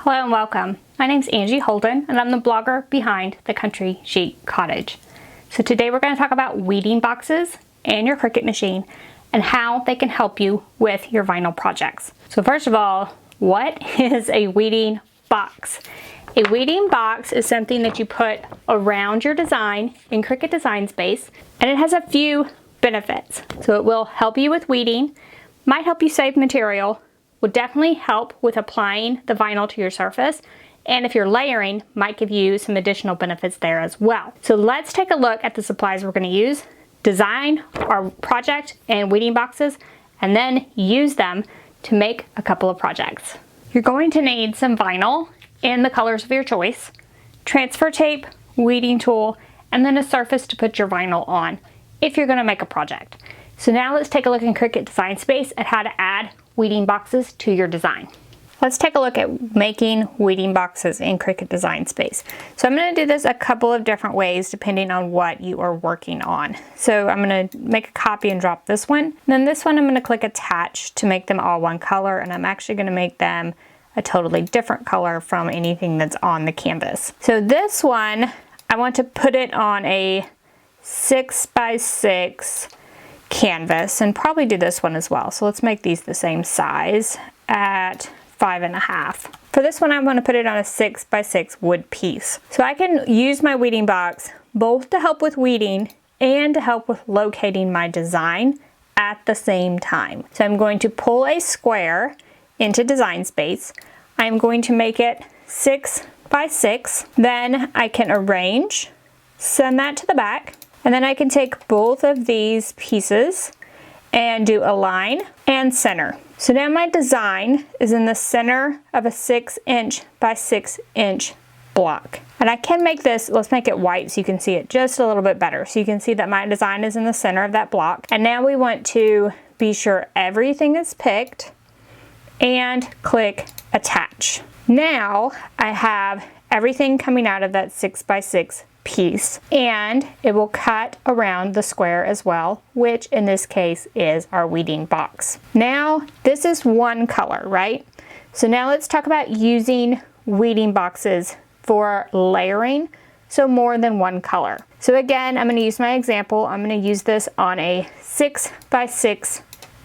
Hello and welcome. My name's Angie Holden and I'm the blogger behind the Country Chic Cottage. So today we're going to talk about weeding boxes and your Cricut machine and how they can help you with your vinyl projects. So first of all, what is a weeding box? A weeding box is something that you put around your design in Cricut Design Space, and it has a few benefits. So it will help you with weeding, might help you save material, will definitely help with applying the vinyl to your surface, and if you're layering, might give you some additional benefits there as well. So let's take a look at the supplies we're going to use, design our project and weeding boxes, and then use them to make a couple of projects. You're going to need some vinyl in the colors of your choice, transfer tape, weeding tool, and then a surface to put your vinyl on if you're going to make a project. So now let's take a look in Cricut Design Space at how to add weeding boxes to your design. Let's take a look at making weeding boxes in Cricut Design Space. So I'm going to do this a couple of different ways depending on what you are working on. So I'm going to make a copy and drop this one. And then this one I'm going to click attach to make them all one color, and I'm actually going to make them a totally different color from anything that's on the canvas. So this one, I want to put it on a 6x6 canvas and probably do this one as well. So let's make these the same size at 5.5. For this one, I'm going to put it on a 6x6 wood piece. So I can use my weeding box both to help with weeding and to help with locating my design at the same time. So I'm going to pull a square into Design Space. I'm going to make it 6x6. Then I can arrange, send that to the back, and then I can take both of these pieces and do align and center. So now my design is in the center of a 6" by 6" block. And I can make this, let's make it white so you can see it just a little bit better. So you can see that my design is in the center of that block. And now we want to be sure everything is picked and click attach. Now I have everything coming out of that 6x6 piece, and it will cut around the square as well, which in this case is our weeding box. Now this is one color, right? So now let's talk about using weeding boxes for layering, so more than one color. So again, I'm going to use my example. I'm going to use this on a 6x6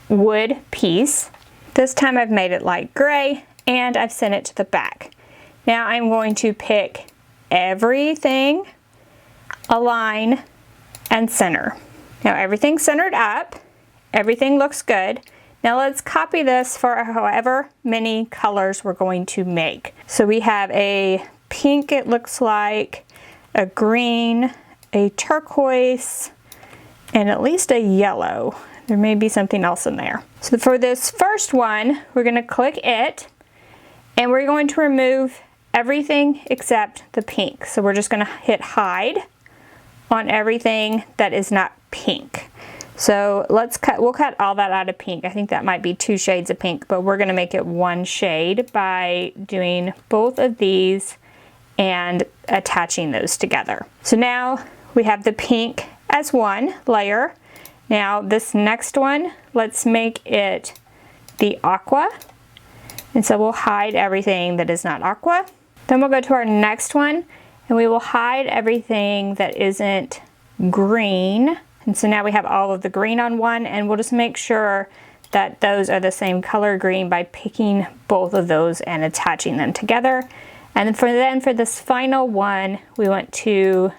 wood piece. This time I've made it light gray and I've sent it to the back. Now I'm going to pick everything, align, and center. Now everything's centered up, everything looks good. Now let's copy this for however many colors we're going to make. So we have a pink, it looks like, a green, a turquoise, and at least a yellow. There may be something else in there. So for this first one, we're going to click it, and we're going to remove everything except the pink. So we're just going to hit hide on everything that is not pink. So we'll cut all that out of pink. I think that might be 2 shades of pink, but we're going to make it 1 shade by doing both of these and attaching those together. So now we have the pink as one layer. Now this next one, let's make it the aqua. And so we'll hide everything that is not aqua. Then we'll go to our next one and we will hide everything that isn't green. And so now we have all of the green on one, and we'll just make sure that those are the same color green by picking both of those and attaching them together. And then for this final one, we want to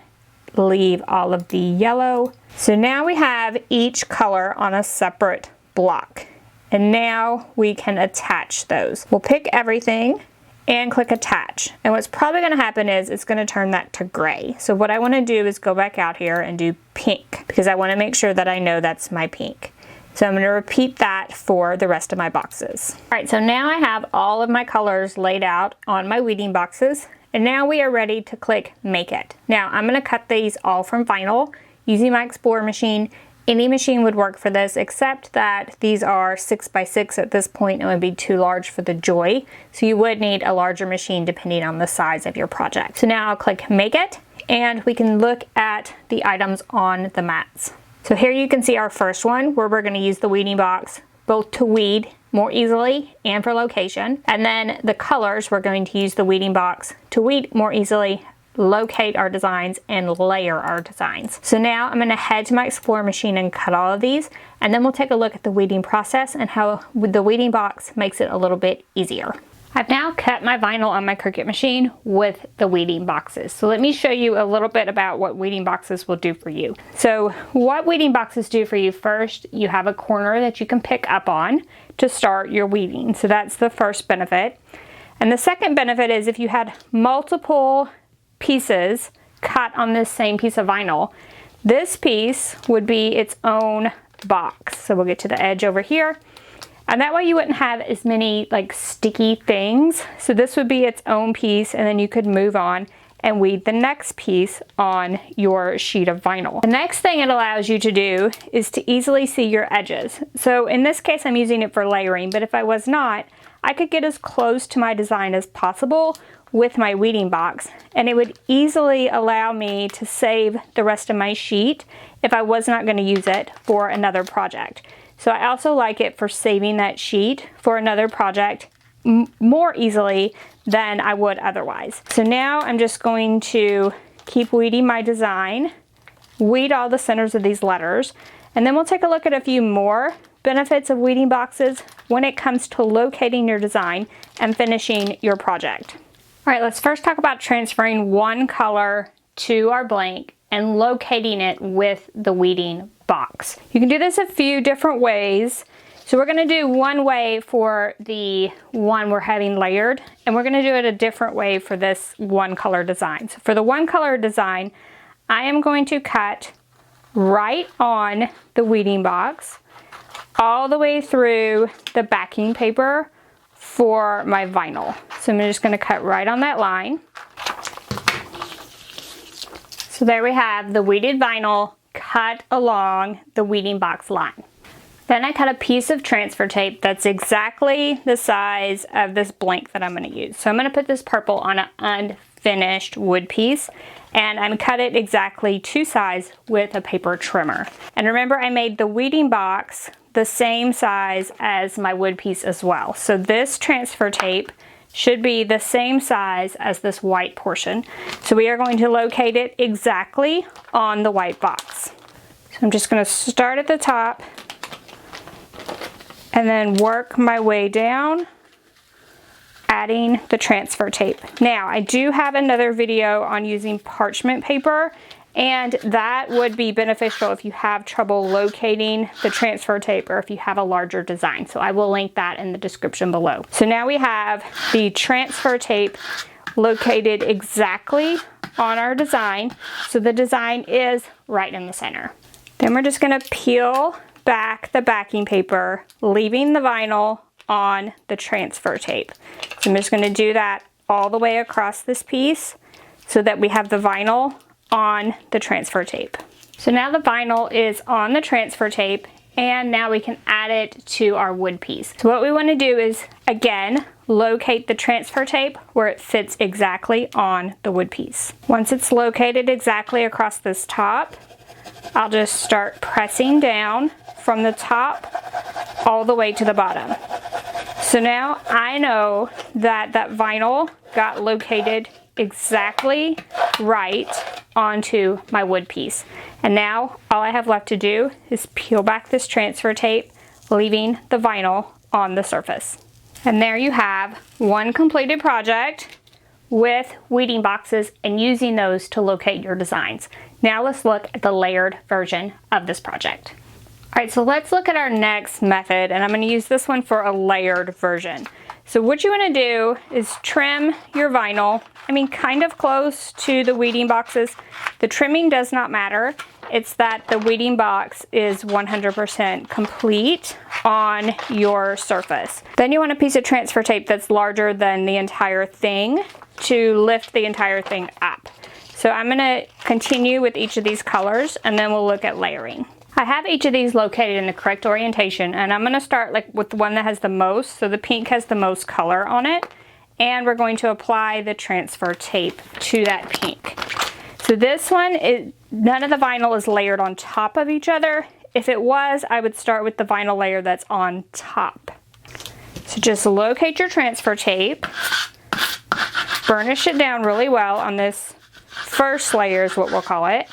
leave all of the yellow. So now we have each color on a separate block. And now we can attach those. We'll pick everything and click attach. And what's probably going to happen is it's going to turn that to gray. So what I want to do is go back out here and do pink, because I want to make sure that I know that's my pink. So I'm going to repeat that for the rest of my boxes. All right, so now I have all of my colors laid out on my weeding boxes, and now we are ready to click make it. Now I'm going to cut these all from vinyl using my Explorer machine. Any machine would work for this, except that these are 6x6 at this point and would be too large for the Joy. So you would need a larger machine depending on the size of your project. So now I'll click make it, and we can look at the items on the mats. So here you can see our first one where we're going to use the weeding box both to weed more easily and for location. And then the colors, we're going to use the weeding box to weed more easily, locate our designs, and layer our designs. So now I'm going to head to my Explorer machine and cut all of these, and then we'll take a look at the weeding process and how the weeding box makes it a little bit easier. I've now cut my vinyl on my Cricut machine with the weeding boxes. So let me show you a little bit about what weeding boxes will do for you. So what weeding boxes do for you: first, you have a corner that you can pick up on to start your weeding. So that's the first benefit. And the second benefit is if you had multiple pieces cut on this same piece of vinyl, this piece would be its own box. So we'll get to the edge over here. And that way you wouldn't have as many like sticky things. So this would be its own piece, and then you could move on and weed the next piece on your sheet of vinyl. The next thing it allows you to do is to easily see your edges. So in this case, I'm using it for layering, but if I was not, I could get as close to my design as possible with my weeding box, and it would easily allow me to save the rest of my sheet if I was not going to use it for another project. So I also like it for saving that sheet for another project more easily than I would otherwise. So now I'm just going to keep weeding my design, weed all the centers of these letters, and then we'll take a look at a few more benefits of weeding boxes when it comes to locating your design and finishing your project. All right, let's first talk about transferring one color to our blank and locating it with the weeding box. You can do this a few different ways. So we're going to do one way for the one we're having layered, and we're going to do it a different way for this one color design. So for the one color design, I am going to cut right on the weeding box all the way through the backing paper for my vinyl. So I'm just going to cut right on that line. So there we have the weeded vinyl cut along the weeding box line. Then I cut a piece of transfer tape that's exactly the size of this blank that I'm going to use. So I'm going to put this purple on an unfinished wood piece, and I'm cut it exactly to size with a paper trimmer. And remember, I made the weeding box the same size as my wood piece as well. So this transfer tape should be the same size as this white portion. So we are going to locate it exactly on the white box. So I'm just going to start at the top and then work my way down, adding the transfer tape. Now, I do have another video on using parchment paper, and that would be beneficial if you have trouble locating the transfer tape or if you have a larger design. So I will link that in the description below. So now we have the transfer tape located exactly on our design. So the design is right in the center. Then we're just going to peel back the backing paper, leaving the vinyl on the transfer tape. So I'm just going to do that all the way across this piece so that we have the vinyl on the transfer tape. So now the vinyl is on the transfer tape, and now we can add it to our wood piece. So what we want to do is, again, locate the transfer tape where it fits exactly on the wood piece. Once it's located exactly across this top, I'll just start pressing down from the top all the way to the bottom. So now I know that that vinyl got located exactly right onto my wood piece. And now all I have left to do is peel back this transfer tape, leaving the vinyl on the surface. And there you have one completed project with weeding boxes and using those to locate your designs. Now let's look at the layered version of this project. All right, so let's look at our next method, and I'm going to use this one for a layered version. So what you want to do is trim your vinyl, kind of close to the weeding boxes. The trimming does not matter. It's that the weeding box is 100% complete on your surface. Then you want a piece of transfer tape that's larger than the entire thing to lift the entire thing up. So I'm going to continue with each of these colors, and then we'll look at layering. I have each of these located in the correct orientation, and I'm going to start with the one that has the most. So the pink has the most color on it, and we're going to apply the transfer tape to that pink. So this one, none of the vinyl is layered on top of each other. If it was, I would start with the vinyl layer that's on top. So just locate your transfer tape, burnish it down really well on this first layer is what we'll call it.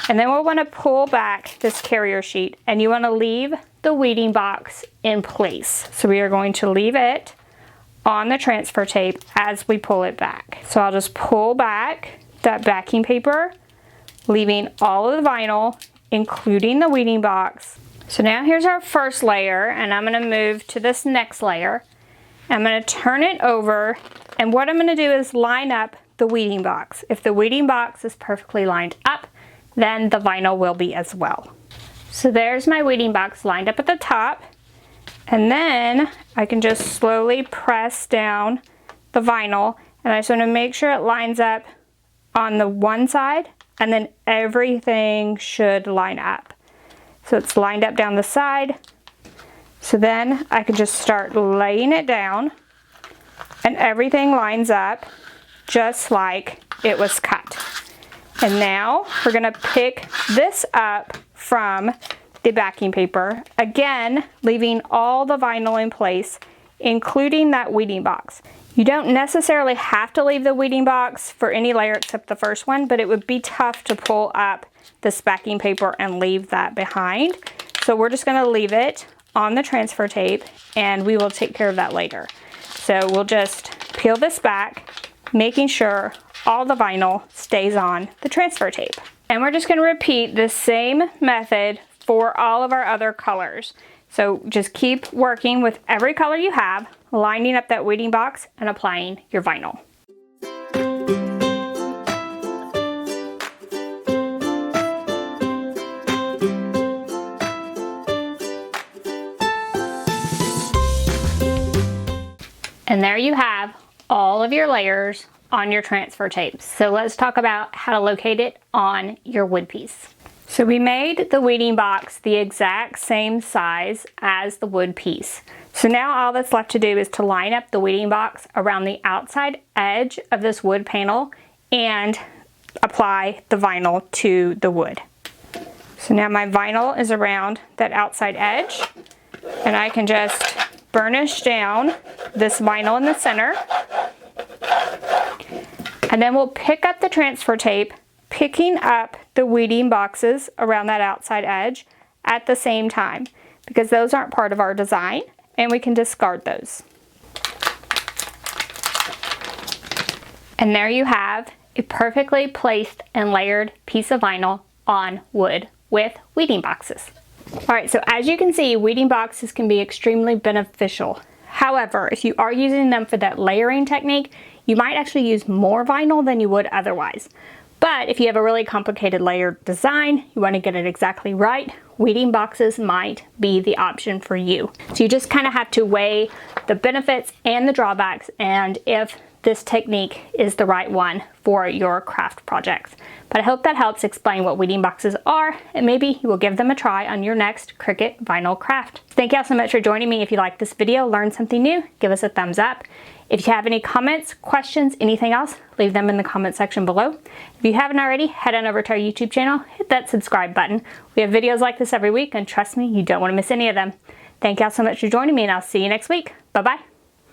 And then we'll want to pull back this carrier sheet, and you want to leave the weeding box in place. So we are going to leave it on the transfer tape as we pull it back. So I'll just pull back that backing paper, leaving all of the vinyl, including the weeding box. So now here's our first layer, and I'm going to move to this next layer. I'm going to turn it over, and what I'm going to do is line up the weeding box. If the weeding box is perfectly lined up, then the vinyl will be as well. So there's my weeding box lined up at the top, and then I can just slowly press down the vinyl, and I just want to make sure it lines up on the one side, and then everything should line up. So it's lined up down the side. So then I can just start laying it down, and everything lines up just like it was cut. And now we're gonna pick this up from the backing paper, again leaving all the vinyl in place, including that weeding box. You don't necessarily have to leave the weeding box for any layer except the first one, but it would be tough to pull up this backing paper and leave that behind. So we're just gonna leave it on the transfer tape, and we will take care of that later. So we'll just peel this back, making sure all the vinyl stays on the transfer tape. And we're just going to repeat the same method for all of our other colors. So just keep working with every color you have, lining up that weeding box and applying your vinyl. And there you have all of your layers on your transfer tape. So let's talk about how to locate it on your wood piece. So we made the weeding box the exact same size as the wood piece. So now all that's left to do is to line up the weeding box around the outside edge of this wood panel and apply the vinyl to the wood. So now my vinyl is around that outside edge, and I can just burnish down this vinyl in the center. And then we'll pick up the transfer tape, picking up the weeding boxes around that outside edge at the same time, because those aren't part of our design and we can discard those. And there you have a perfectly placed and layered piece of vinyl on wood with weeding boxes. All right, so as you can see, weeding boxes can be extremely beneficial. However, if you are using them for that layering technique, you might actually use more vinyl than you would otherwise. But if you have a really complicated layered design, you want to get it exactly right, weeding boxes might be the option for you. So you just kind of have to weigh the benefits and the drawbacks, and if this technique is the right one for your craft projects. But I hope that helps explain what weeding boxes are, and maybe you will give them a try on your next Cricut vinyl craft. Thank you all so much for joining me. If you liked this video, learned something new, give us a thumbs up. If you have any comments, questions, anything else, leave them in the comment section below. If you haven't already, head on over to our YouTube channel, hit that subscribe button. We have videos like this every week, and trust me, you don't want to miss any of them. Thank you all so much for joining me, and I'll see you next week. Bye-bye.